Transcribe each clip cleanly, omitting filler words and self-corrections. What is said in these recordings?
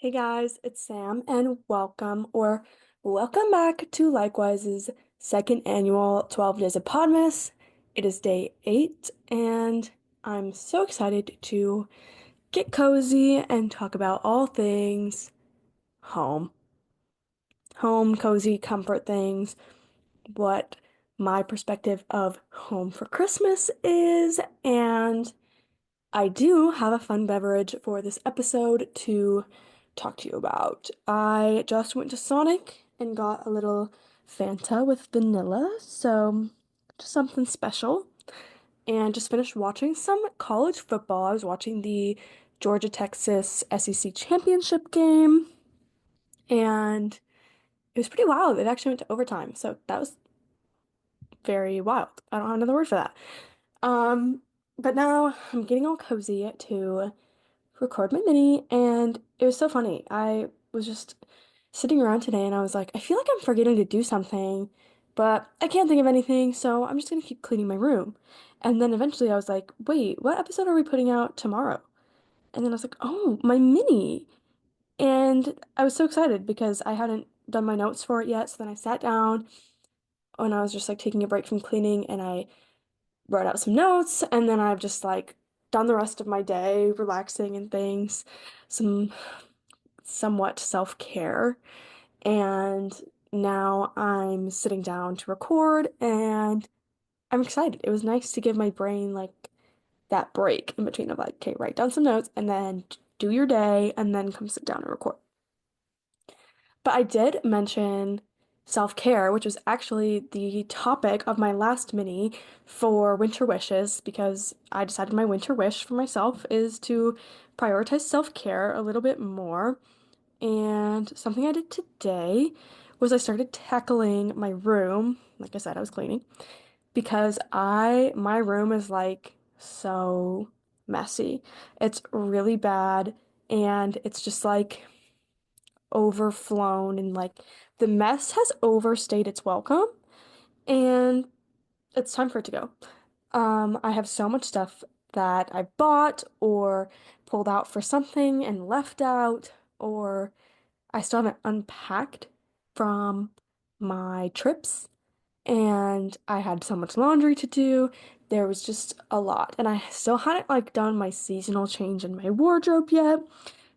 Hey guys, it's Sam, and welcome back to Likewise's second annual 12 Days of Podmas. It is day 8, and I'm so excited to get cozy and talk about all things home. Home, cozy, comfort things, what my perspective of home for Christmas is, and I do have a fun beverage for this episode to talk to you about. I just went to Sonic and got a little Fanta with vanilla, so just something special. And just finished watching some college football. I was watching the Georgia-Texas SEC championship game, and it was pretty wild. It actually went to overtime, so that was very wild. I don't have another word for that. Um, but now I'm getting all cozy to record my mini, and it was so funny. I was just sitting around today and I was like, I feel like I'm forgetting to do something, but I can't think of anything, so I'm just gonna keep cleaning my room. And then eventually I was like, wait, what episode are we putting out tomorrow? And then I was like, oh, my mini. And I was so excited because I hadn't done my notes for it yet. So then I sat down when I was just like taking a break from cleaning and I wrote out some notes, and then I've just like done the rest of my day relaxing and things, some somewhat self-care. And now I'm sitting down to record and I'm excited. It was nice to give my brain like that break in between of like, okay, write down some notes and then do your day and then come sit down and record. But I did mention self-care, which was actually the topic of my last mini for winter wishes, because I decided my winter wish for myself is to prioritize self-care a little bit more. And something I did today was I started tackling my room. Like I said, I was cleaning because my room is like so messy. It's really bad and it's just like overflown and like the mess has overstayed its welcome and it's time for it to go. I have so much stuff that I bought or pulled out for something and left out, or I still haven't unpacked from my trips, and I had so much laundry to do. There was just a lot, and I still hadn't like done my seasonal change in my wardrobe yet.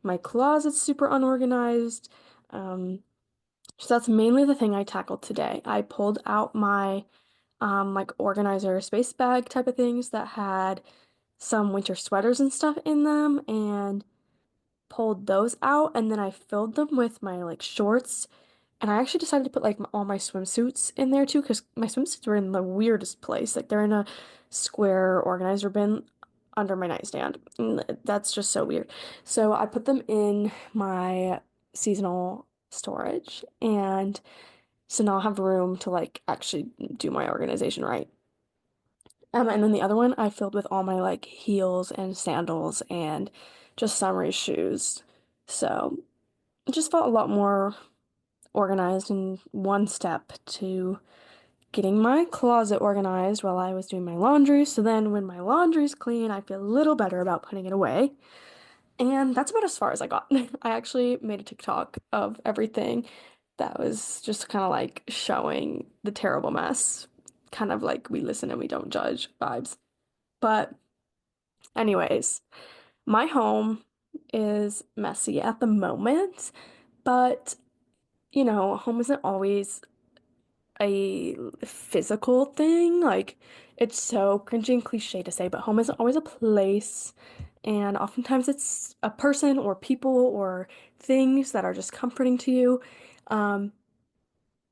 My closet's super unorganized. Um, so that's mainly the thing I tackled today. I pulled out my like organizer space bag type of things that had some winter sweaters and stuff in them and pulled those out, and then I filled them with my like shorts, and I actually decided to put like all my swimsuits in there too because my swimsuits were in the weirdest place. Like they're in a square organizer bin under my nightstand. And that's just so weird. So I put them in my seasonal storage, and so now I'll have room to like actually do my organization right. And then the other one I filled with all my like heels and sandals and just summery shoes. So it just felt a lot more organized and one step to getting my closet organized while I was doing my laundry. So then when my laundry's clean, I feel a little better about putting it away. And that's about as far as I got. I actually made a TikTok of everything that was just kind of like showing the terrible mess, kind of like we listen and we don't judge vibes. But anyways, my home is messy at the moment, but home isn't always a physical thing. Like, it's so cringy and cliche to say, but home isn't always a place. And oftentimes it's a person or people or things that are just comforting to you. Um,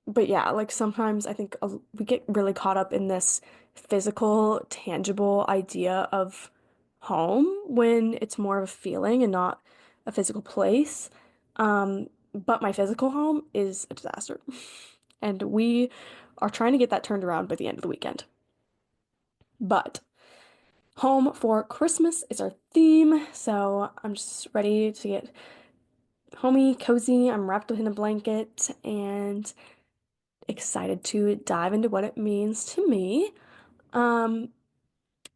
but yeah, like sometimes I think we get really caught up in this physical, tangible idea of home when it's more of a feeling and not a physical place. But my physical home is a disaster. And we are trying to get that turned around by the end of the weekend. But home for Christmas is our theme, so I'm just ready to get homey, cozy. I'm wrapped up in a blanket and excited to dive into what it means to me. Um,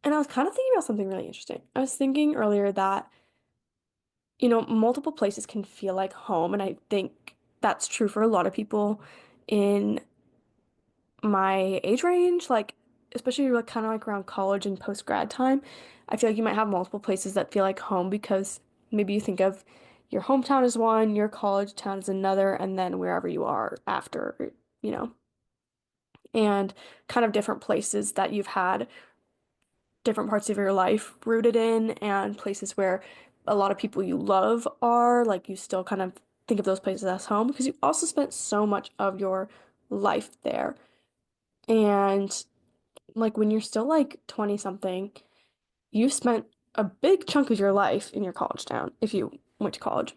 and I was kind of thinking about something really interesting. I was thinking earlier that multiple places can feel like home, and I think that's true for a lot of people in my age range, like especially like kind of like around college and post grad time. I feel like you might have multiple places that feel like home because maybe you think of your hometown as one, your college town as another, and then wherever you are after, you know, and kind of different places that you've had different parts of your life rooted in, and places where a lot of people you love are, like you still kind of think of those places as home because you also spent so much of your life there. And like when you're still like 20 something, you spent a big chunk of your life in your college town if you went to college.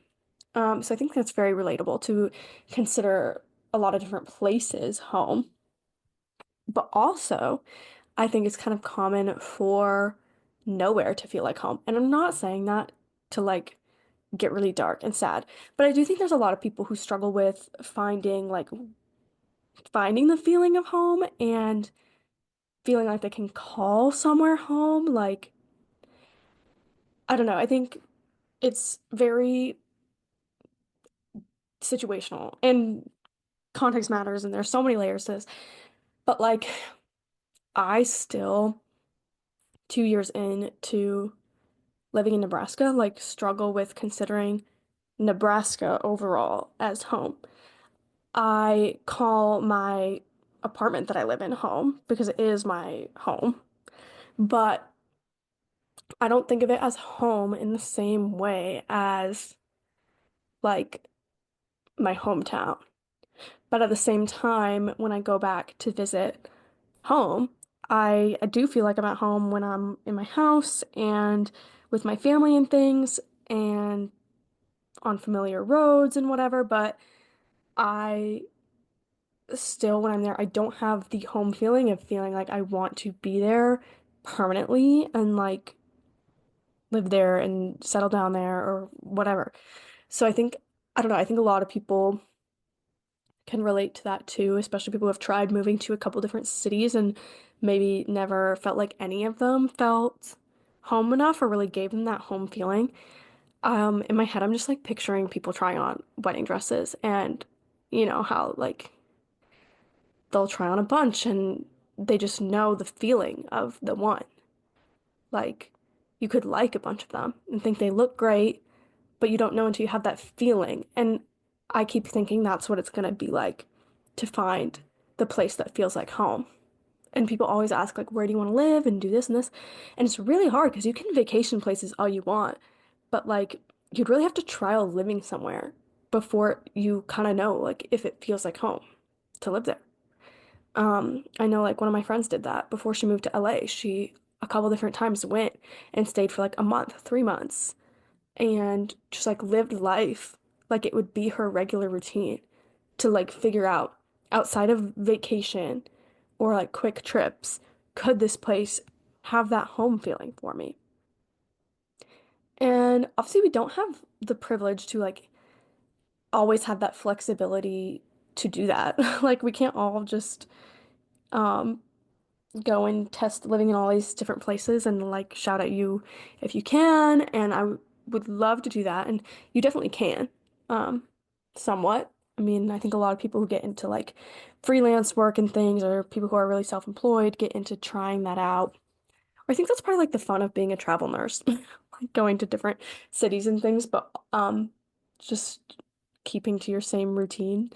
So I think that's very relatable to consider a lot of different places home. But also, I think it's kind of common for nowhere to feel like home. And I'm not saying that to like get really dark and sad, but I do think there's a lot of people who struggle with finding the feeling of home and feeling like they can call somewhere home. Like, I don't know. I think it's very situational and context matters, and there's so many layers to this. But like, I still, 2 years into living in Nebraska, like struggle with considering Nebraska overall as home. I call my apartment that I live in home because it is my home, but I don't think of it as home in the same way as like my hometown. But at the same time, when I go back to visit home, I do feel like I'm at home when I'm in my house and with my family and things and on familiar roads and whatever, but I still, when I'm there, I don't have the home feeling of feeling like I want to be there permanently and like live there and settle down there or whatever. So I don't know, I think a lot of people can relate to that too, especially people who have tried moving to a couple different cities and maybe never felt like any of them felt home enough or really gave them that home feeling. In my head, I'm just like picturing people trying on wedding dresses and how like they'll try on a bunch and they just know the feeling of the one. Like you could like a bunch of them and think they look great, but you don't know until you have that feeling. And I keep thinking that's what it's gonna be like to find the place that feels like home. And people always ask like, where do you want to live and do this and this? And it's really hard because you can vacation places all you want, but like you'd really have to trial living somewhere before you kind of know like if it feels like home to live there. I know like one of my friends did that before she moved to LA. She a couple different times went and stayed for like a month, 3 months, and just like lived life like it would be her regular routine to like figure out outside of vacation or like quick trips, could this place have that home feeling for me? And obviously we don't have the privilege to like always have that flexibility to do that. Like we can't all just um go and test living in all these different places and like shout at you if you can. And would love to do that. And you definitely can, um, somewhat. I mean, I think a lot of people who get into like freelance work and things, or people who are really self-employed, get into trying that out. I think that's probably like the fun of being a travel nurse, like going to different cities and things, but just keeping to your same routine.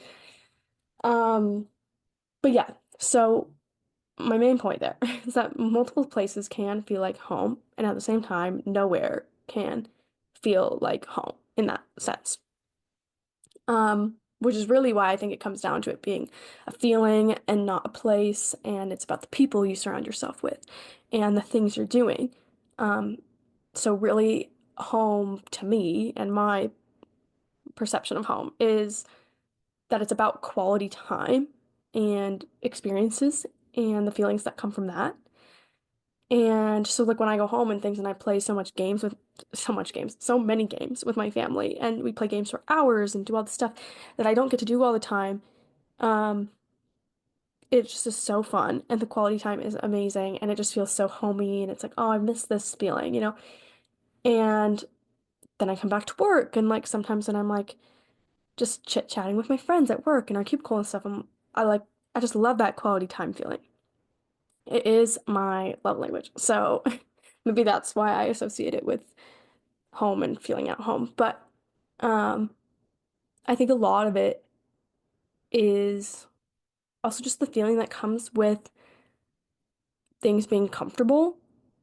Um, but yeah, so my main point there is that multiple places can feel like home, and at the same time, nowhere can feel like home in that sense. Which is really why I think it comes down to it being a feeling and not a place, and it's about the people you surround yourself with and the things you're doing. Um, so really, home to me and my perception of home is that it's about quality time and experiences and the feelings that come from that. And so like when I go home and things and I play so many games with my family and we play games for hours and do all the stuff that I don't get to do all the time. Um, it just is so fun and the quality time is amazing and it just feels so homey and it's like, oh, I miss this feeling. And then I come back to work and like sometimes then I'm like just chit-chatting with my friends at work and our cubicle and stuff. I like I just love that quality time feeling. It is my love language. So maybe that's why I associate it with home and feeling at home. But um I think a lot of it is also just the feeling that comes with things being comfortable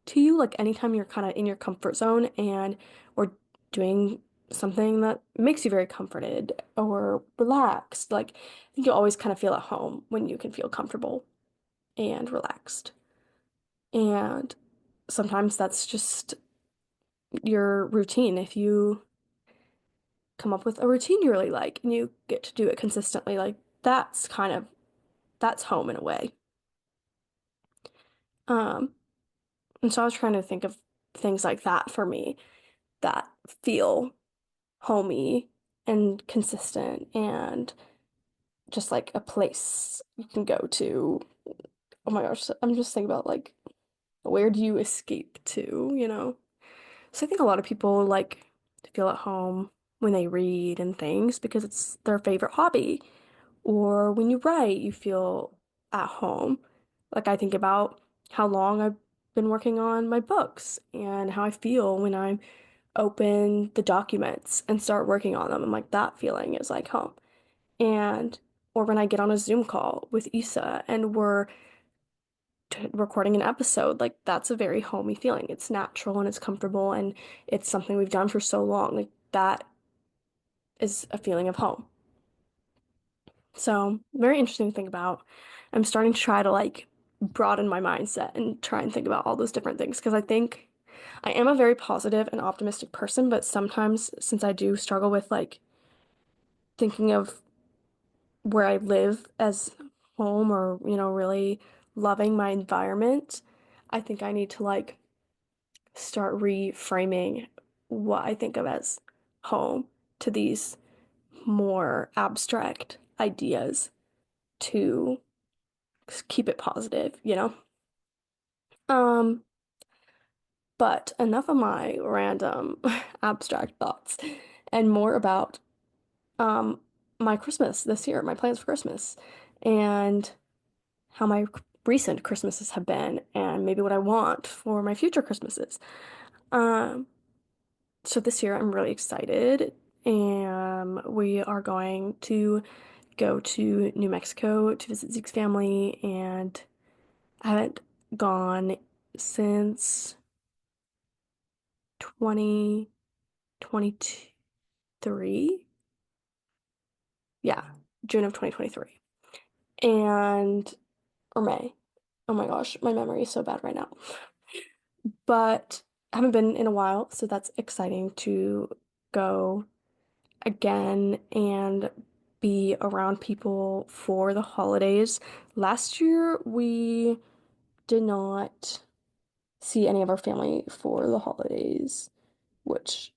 to you. Like anytime you're kind of in your comfort zone and or doing something that makes you very comforted or relaxed. Like I think you always kind of feel at home when you can feel comfortable and relaxed. And sometimes that's just your routine. If you come up with a routine you really like and you get to do it consistently, like that's home in a way. Um, and so I was trying to think of things like that for me that feel homey and consistent and just like a place you can go to. Oh my gosh, I'm just thinking about like where do you escape to, you know? So I think a lot of people like to feel at home when they read and things because it's their favorite hobby. Or when you write, you feel at home. Like I think about how long I've been working on my books and how I feel when I open the documents and start working on them. And like that feeling is like home. And or when I get on a Zoom call with Issa and we're recording an episode, like that's a very homey feeling. It's natural and it's comfortable and it's something we've done for so long. Like that is a feeling of home. So, very interesting to think about. I'm starting to try to like broaden my mindset and try and think about all those different things because I think I am a very positive and optimistic person, but sometimes since I do struggle with like thinking of where I live as home or, you know, really loving my environment, I think I need to like start reframing what I think of as home to these more abstract ideas to keep it positive, you know? Um, but enough of my random abstract thoughts and more about um my Christmas this year, my plans for Christmas, and how my recent Christmases have been, and maybe what I want for my future Christmases. Um, so this year I'm really excited. And we are going to go to New Mexico to visit Zeke's family, and I haven't gone since 2023. Yeah, June of 2023. And, or May. Oh my gosh, my memory is so bad right now. But I haven't been in a while, so that's exciting to go again and be around people for the holidays. Last year, we did not see any of our family for the holidays, which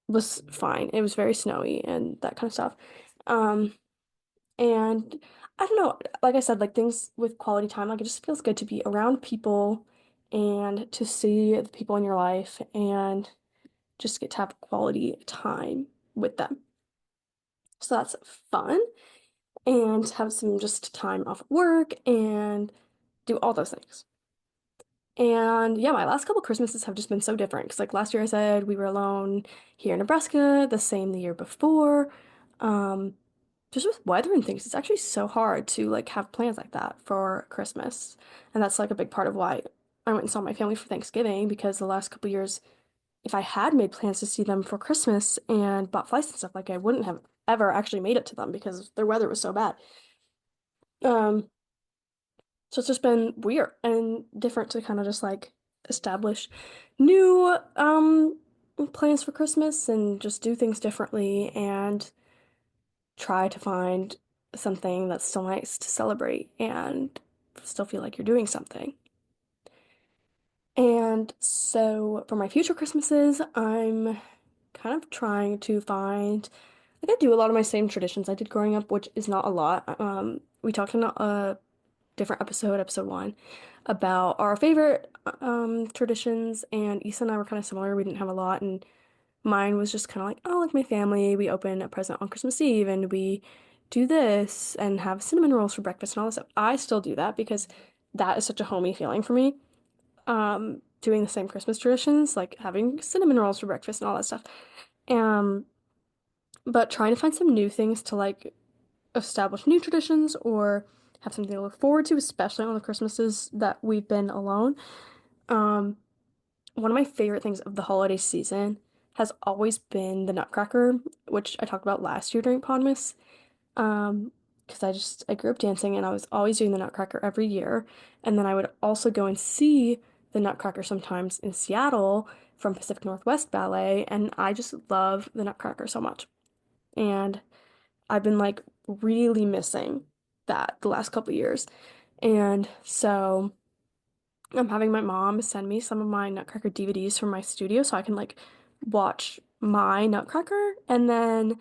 was fine. It was very snowy and that kind of stuff. Um, and I don't know, like I said, like things with quality time, like it just feels good to be around people and to see the people in your life and just get to have quality time with them. So that's fun and have some just time off work and do all those things. And yeah, my last couple Christmases have just been so different. Because like last year I said we were alone here in Nebraska, the same the year before. Um, just with weather and things, it's actually so hard to like have plans like that for Christmas. And that's like a big part of why I went and saw my family for Thanksgiving because the last couple years, if I had made plans to see them for Christmas and bought flights and stuff, like I wouldn't have ever actually made it to them because their weather was so bad. Um, so it's just been weird and different to kind of just like establish new plans for Christmas and just do things differently and try to find something that's still nice to celebrate and still feel like you're doing something. And so for my future Christmases, I'm kind of trying to find like I do a lot of my same traditions I did growing up, which is not a lot. We talked in a different episode, episode one, about our favorite traditions, and Issa and I were kind of similar. We didn't have a lot, and mine was just kind of like, oh, like my family, we open a present on Christmas Eve and we do this and have cinnamon rolls for breakfast and all this stuff. I still do that because that is such a homey feeling for me. Doing the same Christmas traditions, like having cinnamon rolls for breakfast and all that stuff. Um, but trying to find some new things to like establish new traditions or have something to look forward to, especially on the Christmases that we've been alone. Um, One of my favorite things of the holiday season has always been the Nutcracker, which I talked about last year during Podmas. Um, because I grew up dancing and I was always doing the Nutcracker every year. And then I would also go and see the Nutcracker sometimes in Seattle from Pacific Northwest Ballet, and I just love the Nutcracker so much. And I've been like really missing that the last couple years. And so I'm having my mom send me some of my Nutcracker DVDs from my studio so I can like watch my Nutcracker, and then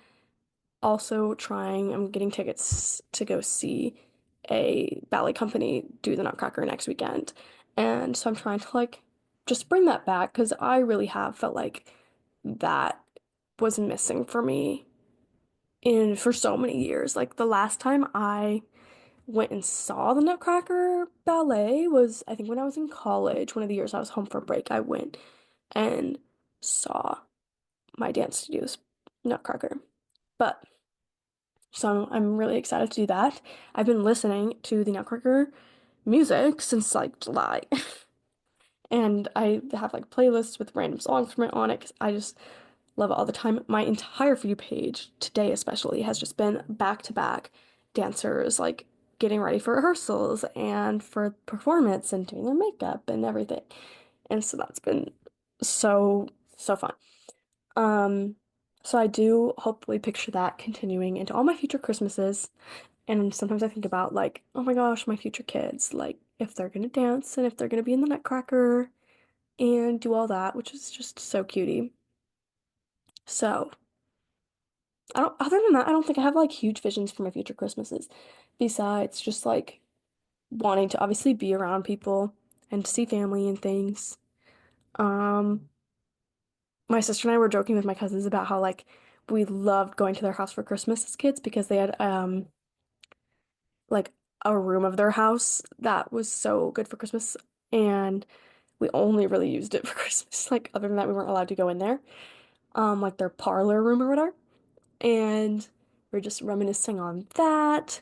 also I'm getting tickets to go see a ballet company do the Nutcracker next weekend. And so I'm trying to like just bring that back because I really have felt like that was missing for me in for so many years. Like the last time I went and saw the Nutcracker ballet was I think when I was in college. One of the years I was home for break, I went and saw my dance studio's Nutcracker. But so I'm really excited to do that. I've been listening to the Nutcracker music since like July. And I have like playlists with random songs from it on it because I just love it all the time. My entire For You page today especially has just been back to back dancers like getting ready for rehearsals and for performance and doing their makeup and everything. And so that's been so fun. Um so I do hopefully picture that continuing into all my future Christmases. And sometimes I think about like, oh my gosh, my future kids, like if they're gonna dance and if they're gonna be in the Nutcracker and do all that, which is just so cutie. So other than that, I don't think I have like huge visions for my future Christmases, besides just like wanting to obviously be around people and to see family and things. Um, my sister and I were joking with my cousins about how like we loved going to their house for Christmas as kids because they had like a room of their house that was so good for Christmas, and we only really used it for Christmas. Like other than that, we weren't allowed to go in there. Like their parlor room or whatever. And we're just reminiscing on that.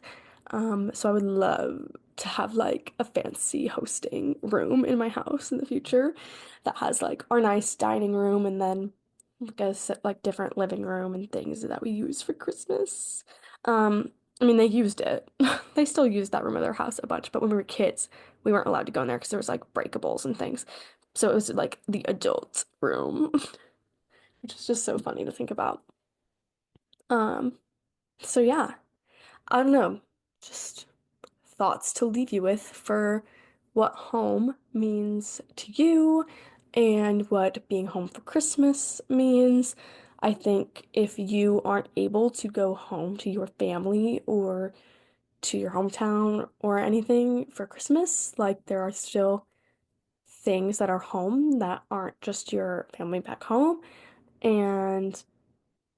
So I would love to have like a fancy hosting room in my house in the future that has like our nice dining room and then like like different living room and things that we use for Christmas. I mean they used it. They still used that room of their house a bunch, but when we were kids, we weren't allowed to go in there because there was like breakables and things. So it was like the adult room, which is just so funny to think about. Um, so yeah, I don't know, just thoughts to leave you with for what home means to you and what being home for Christmas means. I think if you aren't able to go home to your family or to your hometown or anything for Christmas, like there are still things that are home that aren't just your family back home. And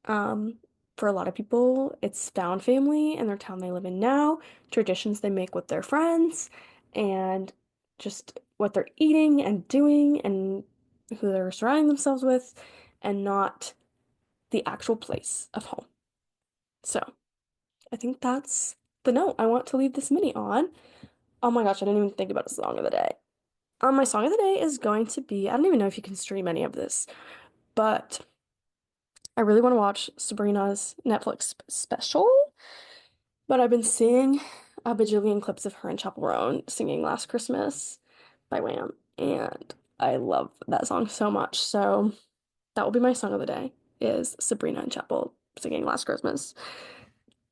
Um, for a lot of people, it's found family in their town they live in now, traditions they make with their friends, and just what they're eating and doing and who they're surrounding themselves with, and not the actual place of home. So, I think that's the note I want to leave this mini on. Oh my gosh, I didn't even think about a song of the day. My song of the day is going to be, I don't even know if you can stream any of this, but I really want to watch Sabrina's Netflix special. But I've been seeing a bajillion clips of her and Chappell Roan singing Last Christmas by Wham, and I love that song so much. So that will be my song of the day is Sabrina and Chappell singing Last Christmas.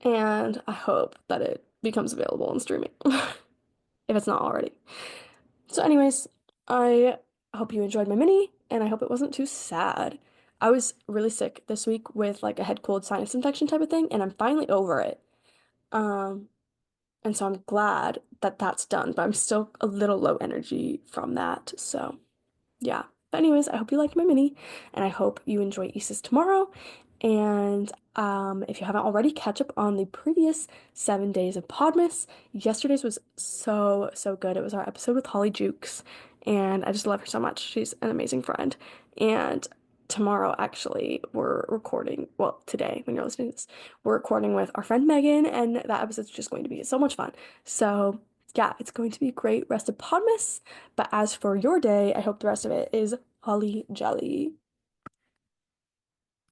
And I hope that it becomes available on streaming if it's not already. So anyways, I hope you enjoyed my mini and I hope it wasn't too sad. I was really sick this week with like a head cold sinus infection type of thing, and I'm finally over it. Um, And so I'm glad that that's done, but I'm still a little low energy from that. So, yeah. But anyways, I hope you liked my mini, and I hope you enjoy Issa's tomorrow. And if you haven't already, catch up on the previous 7 days of Podmas. Yesterday's was so, so good. It was our episode with Holly Jukes, and I just love her so much. She's an amazing friend. And tomorrow, actually, we're recording, well, today, when you're listening to this, we're recording with our friend Megan, and that episode's just going to be so much fun. So, yeah, it's going to be a great rest of Podmas. But as for your day, I hope the rest of it is holly jolly.